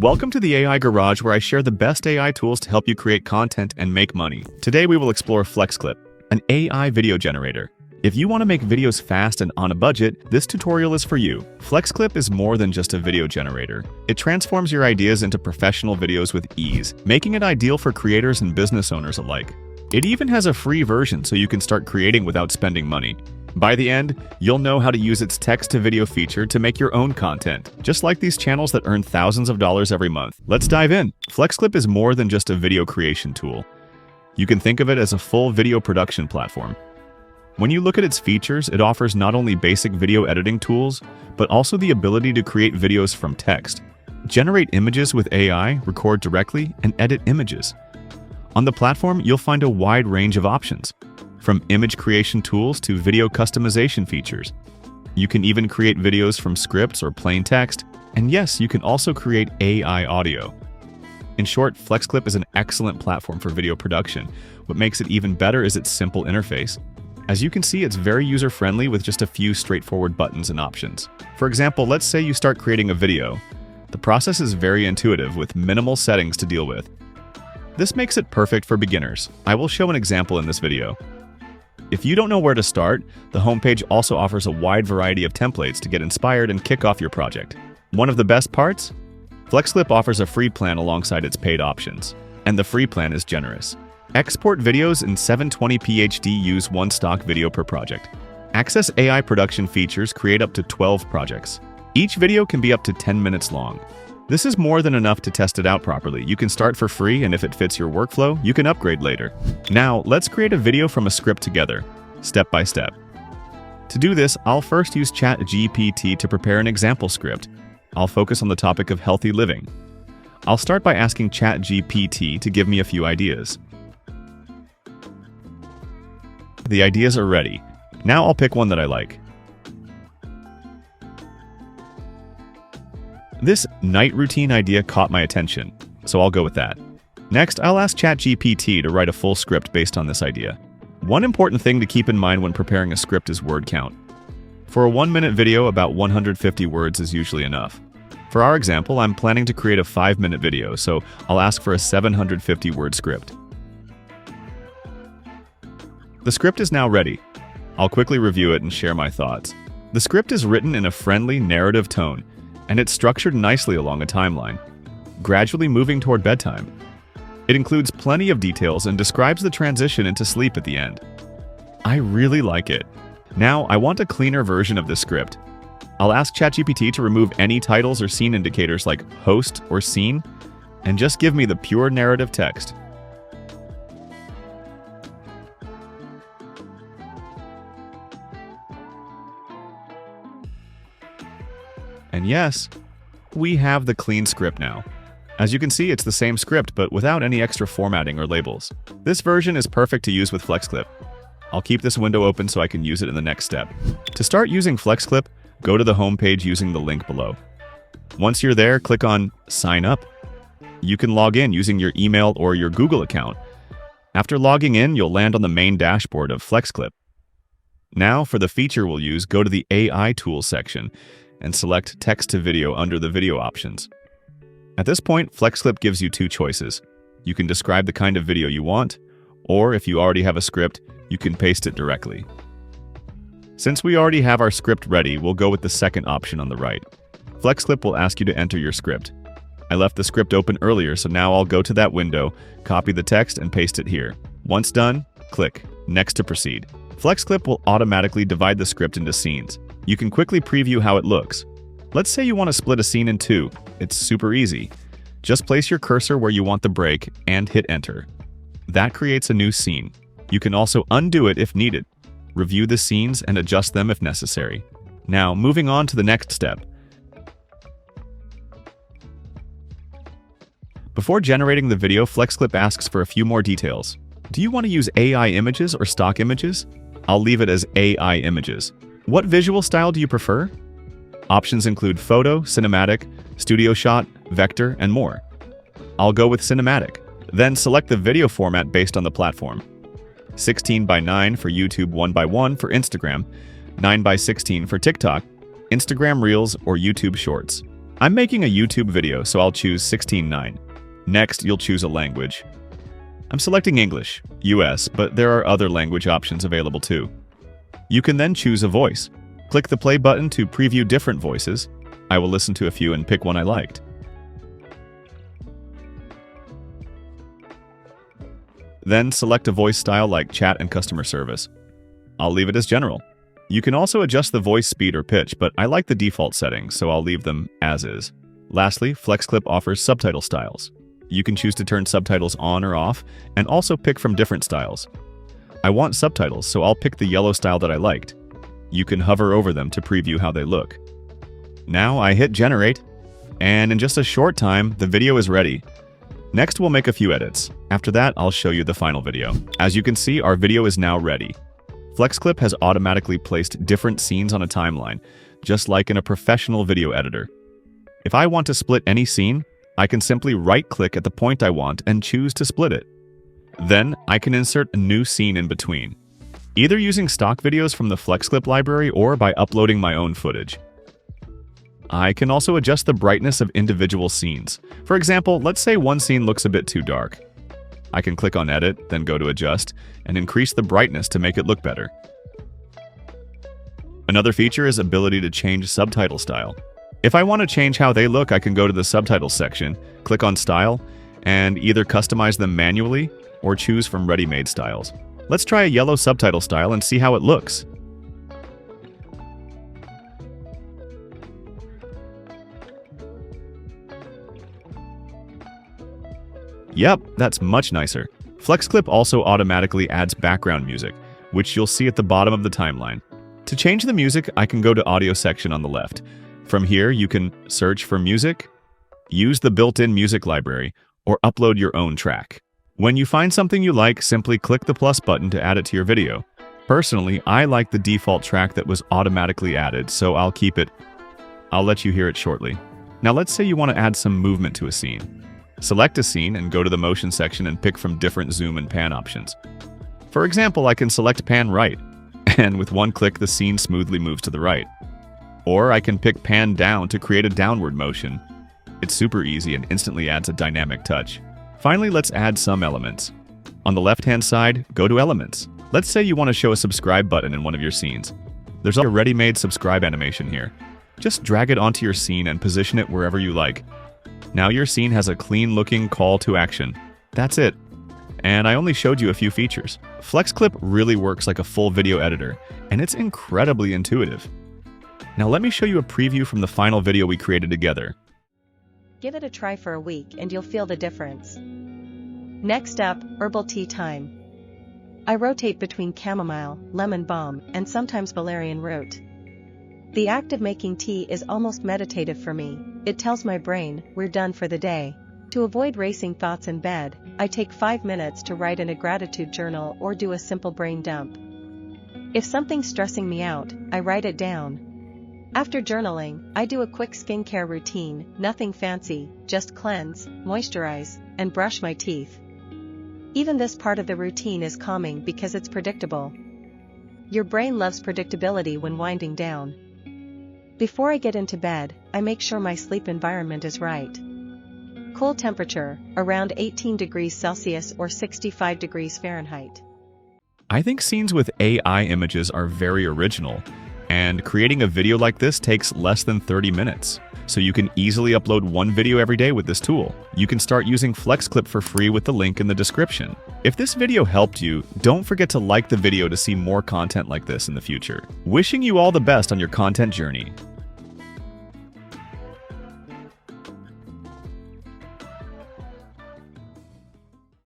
Welcome to the AI Garage, where I share the best AI tools to help you create content and make money. Today we will explore FlexClip, an AI video generator. If you want to make videos fast and on a budget, this tutorial is for you. FlexClip is more than just a video generator. It transforms your ideas into professional videos with ease, making it ideal for creators and business owners alike. It even has a free version so you can start creating without spending money. By the end, you'll know how to use its text-to-video feature to make your own content, just like these channels that earn thousands of dollars every month. Let's dive in. FlexClip is more than just a video creation tool. You can think of it as a full video production platform. When you look at its features, it offers not only basic video editing tools, but also the ability to create videos from text, generate images with AI, record directly, and edit images. On the platform, you'll find a wide range of options, from image creation tools to video customization features. You can even create videos from scripts or plain text, and yes, you can also create AI audio. In short, FlexClip is an excellent platform for video production. What makes it even better is its simple interface. As you can see, it's very user-friendly with just a few straightforward buttons and options. For example, let's say you start creating a video. The process is very intuitive with minimal settings to deal with. This makes it perfect for beginners. I will show an example in this video. If you don't know where to start, the homepage also offers a wide variety of templates to get inspired and kick off your project. One of the best parts? FlexClip offers a free plan alongside its paid options, and the free plan is generous. Export videos in 720p HD, use one stock video per project. Access AI production features, create up to 12 projects. Each video can be up to 10 minutes long. This is more than enough to test it out properly. You can start for free, and if it fits your workflow, you can upgrade later. Now, let's create a video from a script together, step by step. To do this, I'll first use ChatGPT to prepare an example script. I'll focus on the topic of healthy living. I'll start by asking ChatGPT to give me a few ideas. The ideas are ready. Now I'll pick one that I like. This night routine idea caught my attention, so I'll go with that. Next, I'll ask ChatGPT to write a full script based on this idea. One important thing to keep in mind when preparing a script is word count. For a 1-minute video, about 150 words is usually enough. For our example, I'm planning to create a 5-minute video, so I'll ask for a 750-word script. The script is now ready. I'll quickly review it and share my thoughts. The script is written in a friendly, narrative tone, and it's structured nicely along a timeline, gradually moving toward bedtime. It includes plenty of details and describes the transition into sleep at the end. I really like it. Now, I want a cleaner version of this script. I'll ask ChatGPT to remove any titles or scene indicators like host or scene, and just give me the pure narrative text. And yes, we have the clean script now. As you can see, it's the same script, but without any extra formatting or labels. This version is perfect to use with FlexClip. I'll keep this window open so I can use it in the next step. To start using FlexClip, go to the home page using the link below. Once you're there, click on Sign Up. You can log in using your email or your Google account. After logging in, you'll land on the main dashboard of FlexClip. Now, for the feature we'll use, go to the AI Tools section and select Text to Video under the video options. At this point, FlexClip gives you two choices. You can describe the kind of video you want, or if you already have a script, you can paste it directly. Since we already have our script ready, we'll go with the second option on the right. FlexClip will ask you to enter your script. I left the script open earlier, so now I'll go to that window, copy the text, and paste it here. Once done, click Next to proceed. FlexClip will automatically divide the script into scenes. You can quickly preview how it looks. Let's say you want to split a scene in two. It's super easy. Just place your cursor where you want the break and hit enter. That creates a new scene. You can also undo it if needed. Review the scenes and adjust them if necessary. Now, moving on to the next step. Before generating the video, FlexClip asks for a few more details. Do you want to use AI images or stock images? I'll leave it as AI images. What visual style do you prefer? Options include photo, cinematic, studio shot, vector, and more. I'll go with cinematic. Then select the video format based on the platform. 16:9 for YouTube, 1:1 for Instagram, 9:16 for TikTok, Instagram Reels, or YouTube Shorts. I'm making a YouTube video, so I'll choose 16:9. Next, you'll choose a language. I'm selecting English, US, but there are other language options available too. You can then choose a voice. Click the play button to preview different voices. I will listen to a few and pick one I liked. Then select a voice style like chat and customer service. I'll leave it as general. You can also adjust the voice speed or pitch, but I like the default settings, so I'll leave them as is. Lastly, FlexClip offers subtitle styles. You can choose to turn subtitles on or off, and also pick from different styles. I want subtitles, so I'll pick the yellow style that I liked. You can hover over them to preview how they look. Now I hit generate, and in just a short time, the video is ready. Next, we'll make a few edits. After that, I'll show you the final video. As you can see, our video is now ready. FlexClip has automatically placed different scenes on a timeline, just like in a professional video editor. If I want to split any scene, I can simply right-click at the point I want and choose to split it. Then, I can insert a new scene in between, either using stock videos from the FlexClip library or by uploading my own footage. I can also adjust the brightness of individual scenes. For example, let's say one scene looks a bit too dark. I can click on Edit, then go to Adjust, and increase the brightness to make it look better. Another feature is ability to change subtitle style. If I want to change how they look, I can go to the subtitles section, click on Style, and either customize them manually or choose from ready-made styles. Let's try a yellow subtitle style and see how it looks. Yep, that's much nicer. FlexClip also automatically adds background music, which you'll see at the bottom of the timeline. To change the music, I can go to Audio section on the left. From here, you can search for music, use the built-in music library, or upload your own track. When you find something you like, simply click the plus button to add it to your video. Personally, I like the default track that was automatically added, so I'll keep it. I'll let you hear it shortly. Now let's say you want to add some movement to a scene. Select a scene and go to the motion section and pick from different zoom and pan options. For example, I can select pan right, and with one click the scene smoothly moves to the right. Or I can pick pan down to create a downward motion. It's super easy and instantly adds a dynamic touch. Finally, let's add some elements. On the left-hand side, go to Elements. Let's say you want to show a subscribe button in one of your scenes. There's a ready-made subscribe animation here. Just drag it onto your scene and position it wherever you like. Now your scene has a clean-looking call to action. That's it. And I only showed you a few features. FlexClip really works like a full video editor, and it's incredibly intuitive. Now let me show you a preview from the final video we created together. Give it a try for a week and you'll feel the difference. Next up, herbal tea time. I rotate between chamomile, lemon balm, and sometimes valerian root. The act of making tea is almost meditative for me. It tells my brain, we're done for the day. To avoid racing thoughts in bed, I take 5 minutes to write in a gratitude journal or do a simple brain dump. If something's stressing me out, I write it down. After journaling, I do a quick skincare routine, nothing fancy, just cleanse, moisturize, and brush my teeth. Even this part of the routine is calming because it's predictable. Your brain loves predictability when winding down. Before I get into bed, I make sure my sleep environment is right. Cool temperature, around 18 degrees Celsius or 65 degrees Fahrenheit. I think scenes with AI images are very original, and creating a video like this takes less than 30 minutes. So you can easily upload one video every day with this tool. You can start using FlexClip for free with the link in the description. If this video helped you, don't forget to like the video to see more content like this in the future. Wishing you all the best on your content journey.